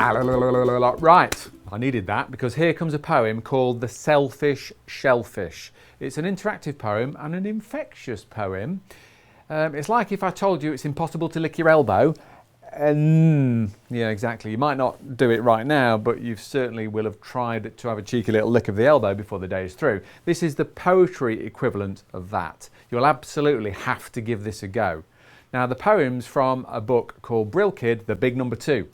Right, I needed that because here comes a poem called The Selfish Shellfish. It's an interactive poem and an infectious poem. It's like if I told you it's impossible to lick your elbow. Yeah, exactly. You might not do it right now, but you certainly will have tried to have a cheeky little lick of the elbow before the day is through. This is the poetry equivalent of that. You'll absolutely have to give this a go. Now, the poem's from a book called Brill Kid, The Big Number 2.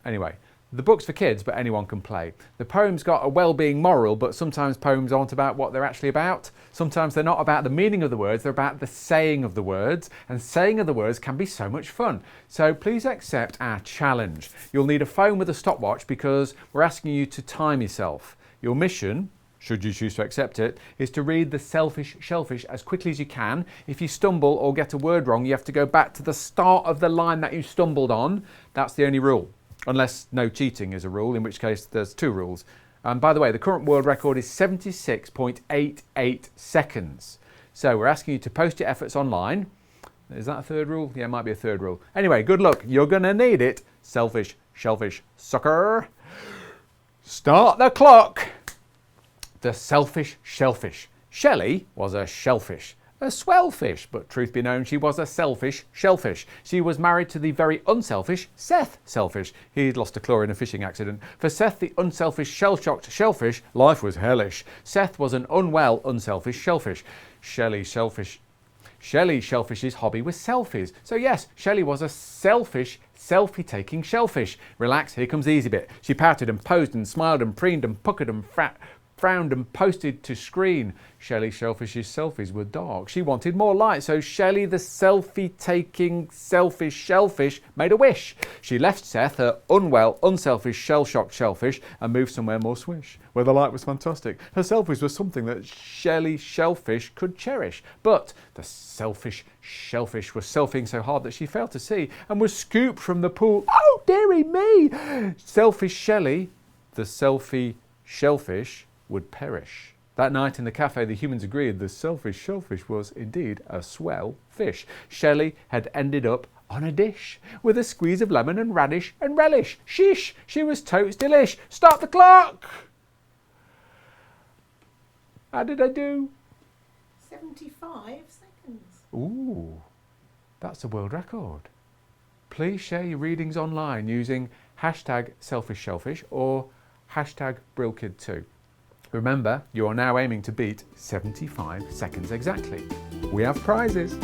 Anyway, the book's for kids, but anyone can play. The poem's got a well-being moral, but sometimes poems aren't about what they're actually about. Sometimes they're not about the meaning of the words, they're about the saying of the words, and saying of the words can be so much fun. So please accept our challenge. You'll need a phone with a stopwatch because we're asking you to time yourself. Your mission, should you choose to accept it, is to read The Selfish Shellfish as quickly as you can. If you stumble or get a word wrong, you have to go back to the start of the line that you stumbled on. That's the only rule. Unless no cheating is a rule, in which case there's 2 rules. And by the way, the current world record is 76.88 seconds. So we're asking you to post your efforts online. Is that a 3rd rule? Yeah, it might be a 3rd rule. Anyway, good luck. You're going to need it. Selfish, shellfish, sucker. Start the clock. The Selfish Shellfish. Shelley was a shellfish. A swell fish, but truth be known, she was a selfish shellfish. She was married to the very unselfish Seth Selfish. He'd lost a claw in a fishing accident. For Seth, the unselfish, shell-shocked shellfish, life was hellish. Seth was an unwell, unselfish shellfish. Shelley's shellfish's hobby was selfies. So yes, Shelley was a selfish, selfie-taking shellfish. Relax, here comes the easy bit. She pouted and posed and smiled and preened and puckered and frowned and posted to screen. Shelley Shellfish's selfies were dark. She wanted more light, so Shelley, the selfie-taking, selfish shellfish, made a wish. She left Seth, her unwell, unselfish, shell-shocked shellfish, and moved somewhere more swish, where the light was fantastic. Her selfies were something that Shelley Shellfish could cherish. But the selfish shellfish was selfing so hard that she failed to see and was scooped from the pool. Oh, dearie me! Selfish Shelley, the selfie shellfish, would perish. That night in the cafe, the humans agreed the selfish shellfish was indeed a swell fish. Shelley had ended up on a dish with a squeeze of lemon and radish and relish. Shish! She was totes delish. Stop the clock! How did I do? 75 seconds. Ooh, that's a world record. Please share your readings online using hashtag selfish shellfish or hashtag BrillKid2. Remember, you are now aiming to beat 75 seconds exactly. We have prizes.